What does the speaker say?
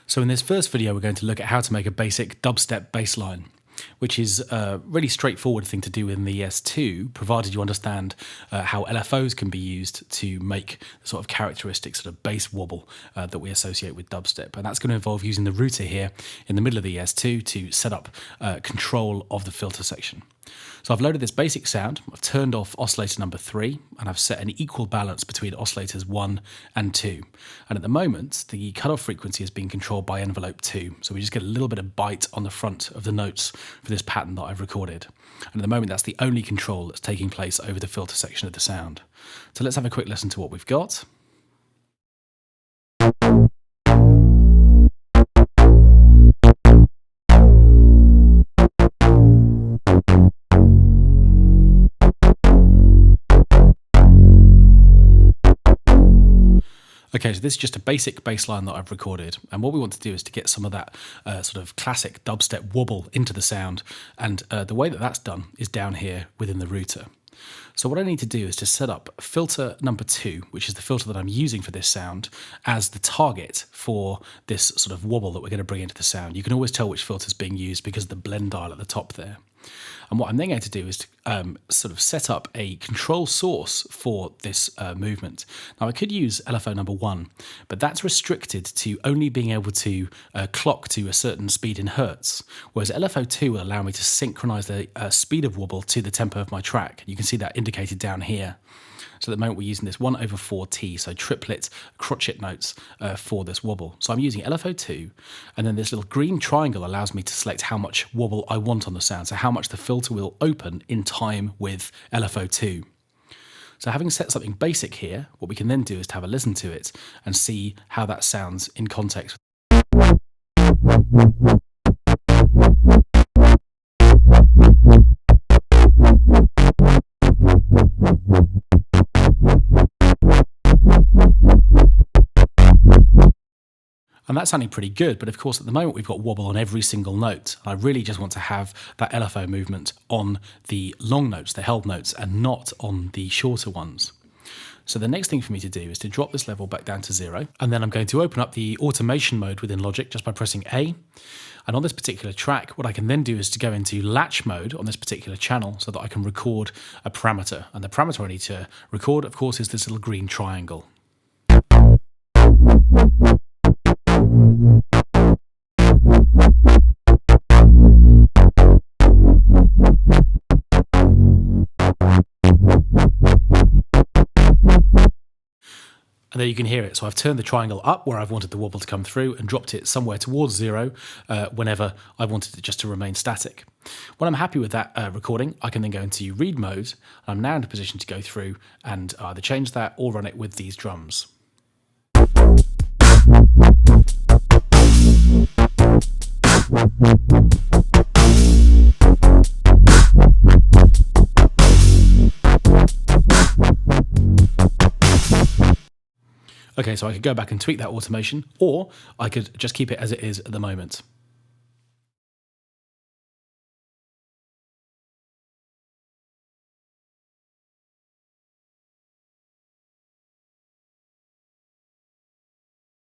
So in this first video, we're going to look at how to make a basic dubstep bass line, which is a really straightforward thing to do in the ES2, provided you understand how LFOs can be used to make the sort of characteristic sort of bass wobble that we associate with dubstep. And that's going to involve using the router here in the middle of the ES2 to set up control of the filter section. So I've loaded this basic sound, I've turned off oscillator number 3, and I've set an equal balance between oscillators 1 and 2. And at the moment, the cutoff frequency is being controlled by envelope 2. So we just get a little bit of bite on the front of the notes for this pattern that I've recorded. And at the moment, that's the only control that's taking place over the filter section of the sound. So let's have a quick listen to what we've got. Okay, so this is just a basic bass line that I've recorded, and what we want to do is to get some of that sort of classic dubstep wobble into the sound, and the way that that's done is down here within the router. So what I need to do is to set up filter number 2, which is the filter that I'm using for this sound, as the target for this sort of wobble that we're going to bring into the sound. You can always tell which filter is being used because of the blend dial at the top there. And what I'm then going to do is to sort of set up a control source for this movement. Now, I could use LFO number 1, but that's restricted to only being able to clock to a certain speed in hertz, whereas LFO 2 will allow me to synchronize the speed of wobble to the tempo of my track. You can see that indicated down here. So at the moment we're using this 1/4T, so triplet crotchet notes for this wobble. So I'm using LFO 2, and then this little green triangle allows me to select how much wobble I want on the sound, so how much the filter will open in time with LFO 2. So having set something basic here, what we can then do is to have a listen to it and see how that sounds in context. And that's sounding pretty good, but of course at the moment we've got wobble on every single note. I really just want to have that LFO movement on the long notes, the held notes, and not on the shorter ones. So the next thing for me to do is to drop this level back down to 0, and then I'm going to open up the automation mode within Logic just by pressing A. And on this particular track, what I can then do is to go into latch mode on this particular channel so that I can record a parameter. And the parameter I need to record, of course, is this little green triangle. And there you can hear it. So I've turned the triangle up where I've wanted the wobble to come through and dropped it somewhere towards 0 whenever I wanted it just to remain static. When I'm happy with that recording, I can then go into read mode. I'm now in a position to go through and either change that or run it with these drums. Okay, so I could go back and tweak that automation, or I could just keep it as it is at the moment.